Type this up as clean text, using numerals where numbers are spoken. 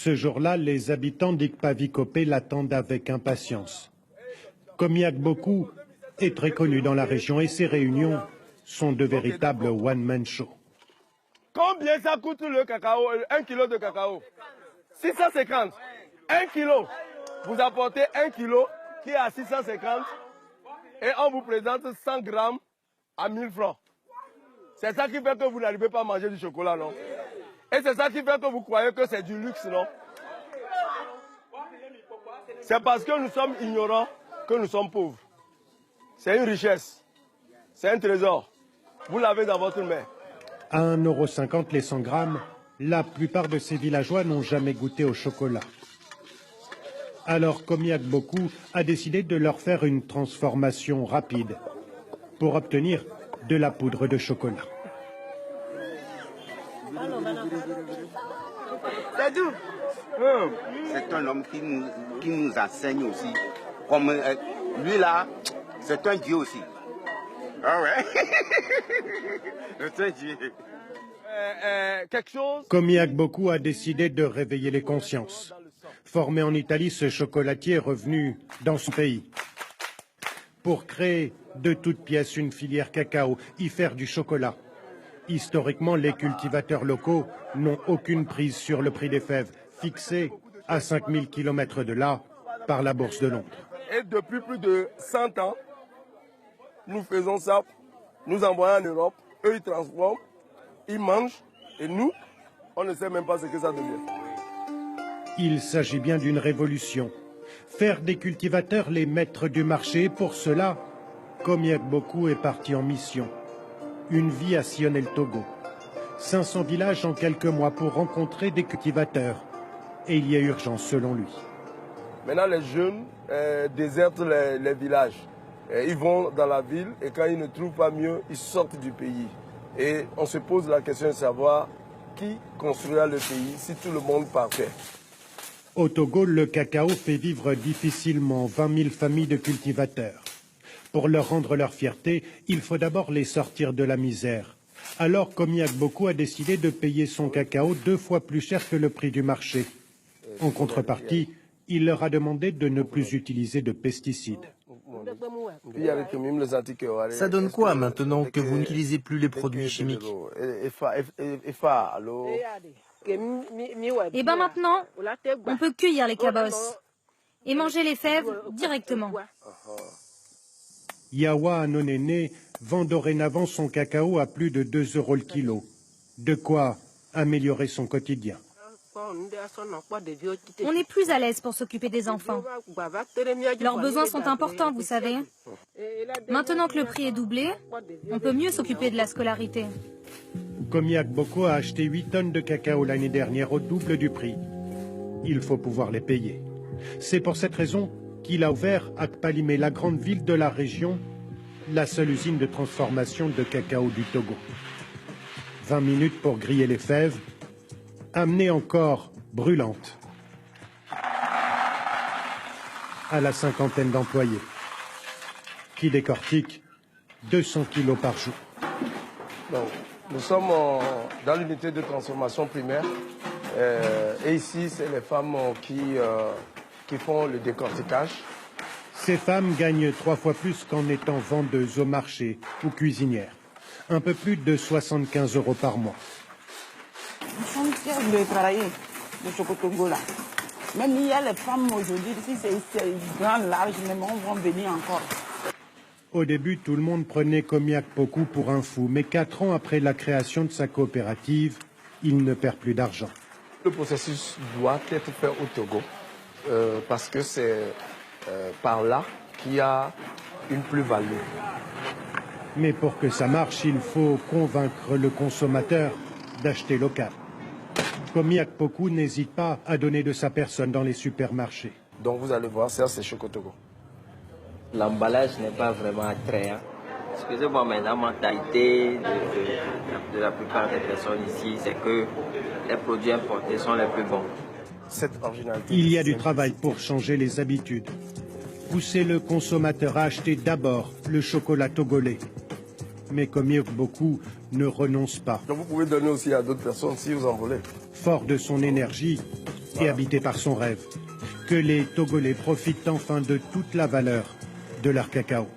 Ce jour-là, les habitants d'Ikpavikopé l'attendent avec impatience. Komiak Boku est très connu dans la région et ses réunions sont de véritables one-man show. Combien ça coûte le cacao, 1 kilo de cacao? 650. 1 kilo. Vous apportez 1 kilo qui est à 650 et on vous présente 100 grammes à 1000 francs. C'est ça qui fait que vous n'arrivez pas à manger du chocolat, non? Et c'est ça qui fait que vous croyez que c'est du luxe, non? C'est parce que nous sommes ignorants que nous sommes pauvres. C'est une richesse. C'est un trésor. Vous l'avez dans votre main. À 1,50 € les 100 grammes, la plupart de ces villageois n'ont jamais goûté au chocolat. Alors Komiak Boku a décidé de leur faire une transformation rapide pour obtenir de la poudre de chocolat. C'est un homme qui nous enseigne aussi. Comme lui là, c'est un dieu aussi. Ah ouais. C'est un dieu. Komiak Boku a décidé de réveiller les consciences. Formé en Italie, ce chocolatier est revenu dans son pays pour créer de toutes pièces une filière cacao, y faire du chocolat. Historiquement, les cultivateurs locaux n'ont aucune prise sur le prix des fèves, fixé à 5000 km de là par la Bourse de Londres. Et depuis plus de 100 ans, nous faisons ça, nous envoyons en Europe, eux ils transforment, ils mangent, et nous, on ne sait même pas ce que ça devient. Il s'agit bien d'une révolution. Faire des cultivateurs les maîtres du marché, pour cela, Komiak Boku est parti en mission. Une vie à sillonner le Togo. 500 villages en quelques mois pour rencontrer des cultivateurs. Et il y a urgence selon lui. Maintenant, les jeunes désertent les villages. Ils vont dans la ville et quand ils ne trouvent pas mieux, ils sortent du pays. Et on se pose la question de savoir qui construira le pays si tout le monde partait. Au Togo, le cacao fait vivre difficilement 20 000 familles de cultivateurs. Pour leur rendre leur fierté, il faut d'abord les sortir de la misère. Alors, Komiak Boku a décidé de payer son cacao 2 fois plus cher que le prix du marché. En contrepartie, il leur a demandé de ne plus utiliser de pesticides. Ça donne quoi maintenant que vous n'utilisez plus les produits chimiques? Et bien maintenant, on peut cueillir les cabosses et manger les fèves directement. Yawa Anonene vend dorénavant son cacao à plus de 2 € le kilo. De quoi améliorer son quotidien. On est plus à l'aise pour s'occuper des enfants. Leurs besoins sont importants, vous savez. Maintenant que le prix est doublé, on peut mieux s'occuper de la scolarité. Komiak Boku a acheté 8 tonnes de cacao l'année dernière au double du prix. Il faut pouvoir les payer. C'est pour cette raison qu'il a ouvert à Kpalimé, la grande ville de la région, la seule usine de transformation de cacao du Togo. 20 minutes pour griller les fèves, amener encore brûlantes à la cinquantaine d'employés qui décortiquent 200 kilos par jour. Donc, nous sommes dans l'unité de transformation primaire et ici, c'est les femmes qui font le décortiquage. Ces femmes gagnent 3 fois plus qu'en étant vendeuses au marché ou cuisinières. Un peu plus de 75 € par mois. Nous sommes fiers de travailler de Chocotogo là. Même il y a les femmes aujourd'hui, si c'est grand, large, les mamans vont venir encore. Au début, tout le monde prenait Komiak Boku pour un fou, mais 4 ans après la création de sa coopérative, il ne perd plus d'argent. Le processus doit être fait au Togo parce que c'est par là qu'il y a une plus-value. Mais pour que ça marche, il faut convaincre le consommateur d'acheter local. Komiak Boku n'hésite pas à donner de sa personne dans les supermarchés. Donc vous allez voir, ça c'est Chocotogo. L'emballage n'est pas vraiment attrayant. Excusez-moi, mais la mentalité de la plupart des personnes ici, c'est que les produits importés sont les plus bons. Il y a du travail pour changer les habitudes. Pousser le consommateur à acheter d'abord le chocolat togolais. Mais Komiak Boku ne renonce pas. Donc vous pouvez donner aussi à d'autres personnes si vous en voulez. Fort de son énergie, et habité par son rêve. Que les Togolais profitent enfin de toute la valeur de leur cacao.